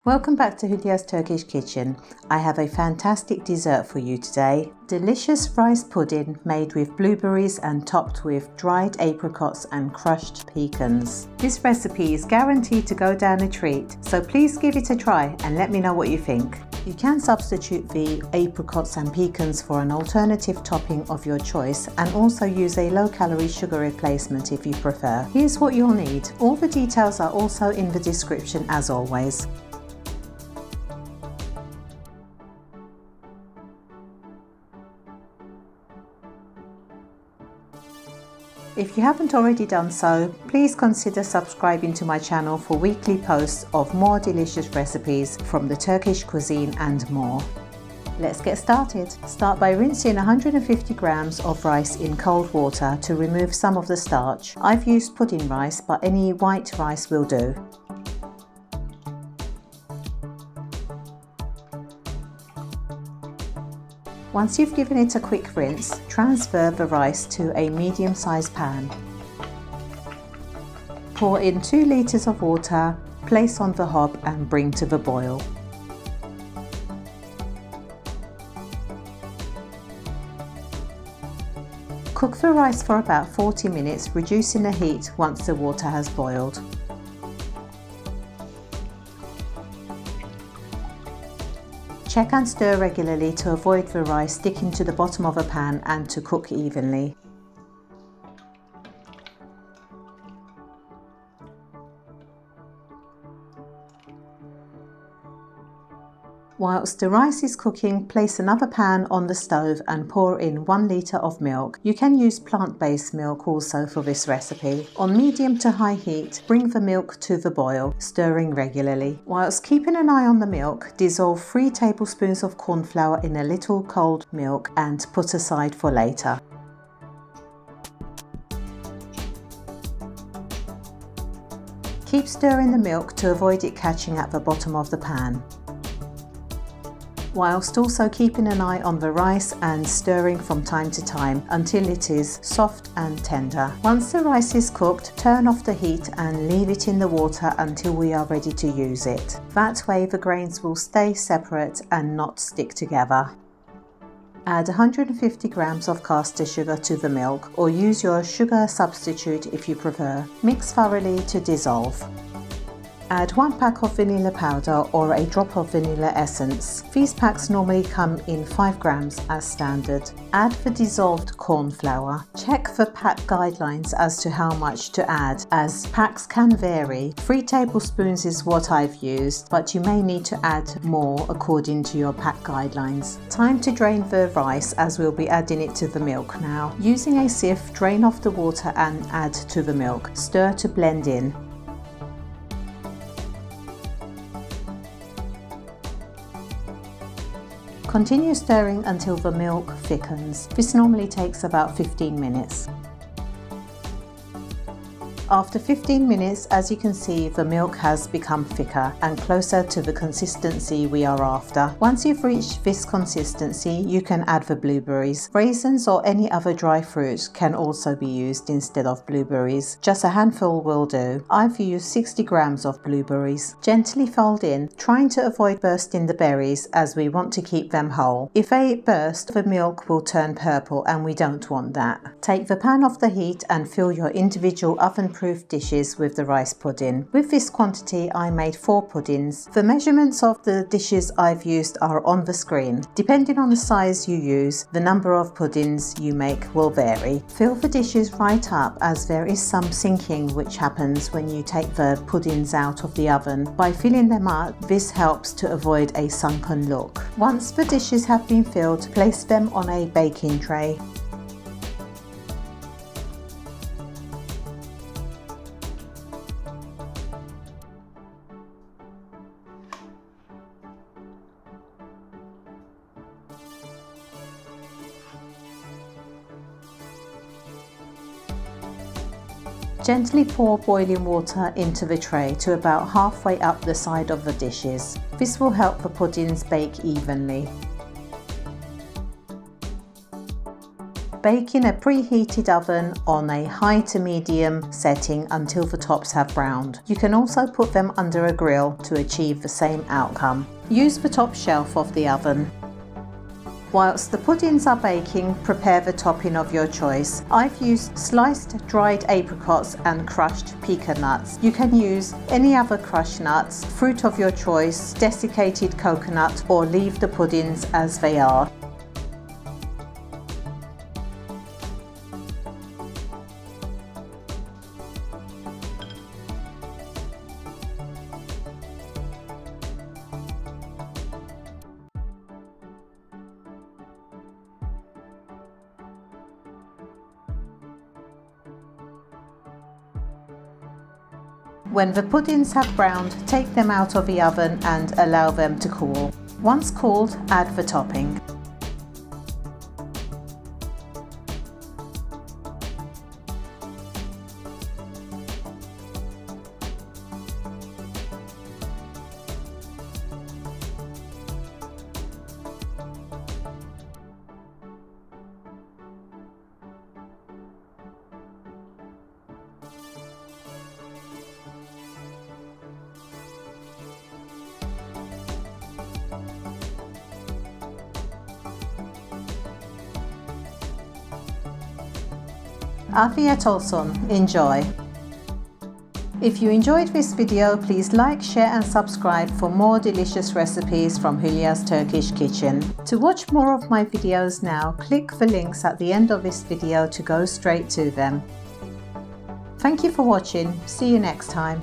Welcome back to Hülya's Turkish Kitchen. I have a fantastic dessert for you today. Delicious rice pudding made with blueberries and topped with dried apricots and crushed pecans. This recipe is guaranteed to go down a treat, so please give it a try and let me know what you think. You can substitute the apricots and pecans for an alternative topping of your choice and also use a low-calorie sugar replacement if you prefer. Here's what you'll need. All the details are also in the description as always. If you haven't already done so, please consider subscribing to my channel for weekly posts of more delicious recipes from the Turkish cuisine and more. Let's get started. Start by rinsing 150 grams of rice in cold water to remove some of the starch. I've used pudding rice, but any white rice will do. Once you've given it a quick rinse, transfer the rice to a medium-sized pan. Pour in 2 liters of water, place on the hob and bring to the boil. Cook the rice for about 40 minutes, reducing the heat once the water has boiled. Check and stir regularly to avoid the rice sticking to the bottom of a pan and to cook evenly. Whilst the rice is cooking, place another pan on the stove and pour in 1 litre of milk. You can use plant-based milk also for this recipe. On medium to high heat, bring the milk to the boil, stirring regularly. Whilst keeping an eye on the milk, dissolve 3 tablespoons of corn flour in a little cold milk and put aside for later. Keep stirring the milk to avoid it catching at the bottom of the pan, whilst also keeping an eye on the rice and stirring from time to time until it is soft and tender. Once the rice is cooked, turn off the heat and leave it in the water until we are ready to use it. That way the grains will stay separate and not stick together. Add 150 grams of caster sugar to the milk, or use your sugar substitute if you prefer. Mix thoroughly to dissolve. Add 1 pack of vanilla powder or a drop of vanilla essence. These packs normally come in 5 grams as standard. Add the dissolved corn flour. Check the pack guidelines as to how much to add, as packs can vary. 3 tablespoons is what I've used, but you may need to add more according to your pack guidelines. Time to drain the rice, as we'll be adding it to the milk now. Using a sieve, drain off the water and add to the milk. Stir to blend in. Continue stirring until the milk thickens. This normally takes about 15 minutes. After 15 minutes, as you can see, the milk has become thicker and closer to the consistency we are after. Once you've reached this consistency, you can add the blueberries. Raisins or any other dry fruit can also be used instead of blueberries. Just a handful will do. I've used 60 grams of blueberries. Gently fold in, trying to avoid bursting the berries as we want to keep them whole. If they burst, the milk will turn purple and we don't want that. Take the pan off the heat and fill your individual oven-proof dishes with the rice pudding. With this quantity, I made 4 puddings. The measurements of the dishes I've used are on the screen. Depending on the size you use, the number of puddings you make will vary. Fill the dishes right up, as there is some sinking which happens when you take the puddings out of the oven. By filling them up, this helps to avoid a sunken look. Once the dishes have been filled, place them on a baking tray. Gently pour boiling water into the tray to about halfway up the side of the dishes. This will help the puddings bake evenly. bake in a preheated oven on a high to medium setting until the tops have browned. You can also put them under a grill to achieve the same outcome. Use the top shelf of the oven. Whilst the puddings are baking, prepare the topping of your choice. I've used sliced dried apricots and crushed pecan nuts. You can use any other crushed nuts, fruit of your choice, desiccated coconut, or leave the puddings as they are. When the puddings have browned, take them out of the oven and allow them to cool. Once cooled, add the topping. Afiyet olsun. Enjoy! If you enjoyed this video, please like, share and subscribe for more delicious recipes from Hülya's Turkish Kitchen. To watch more of my videos now, click the links at the end of this video to go straight to them. Thank you for watching. See you next time.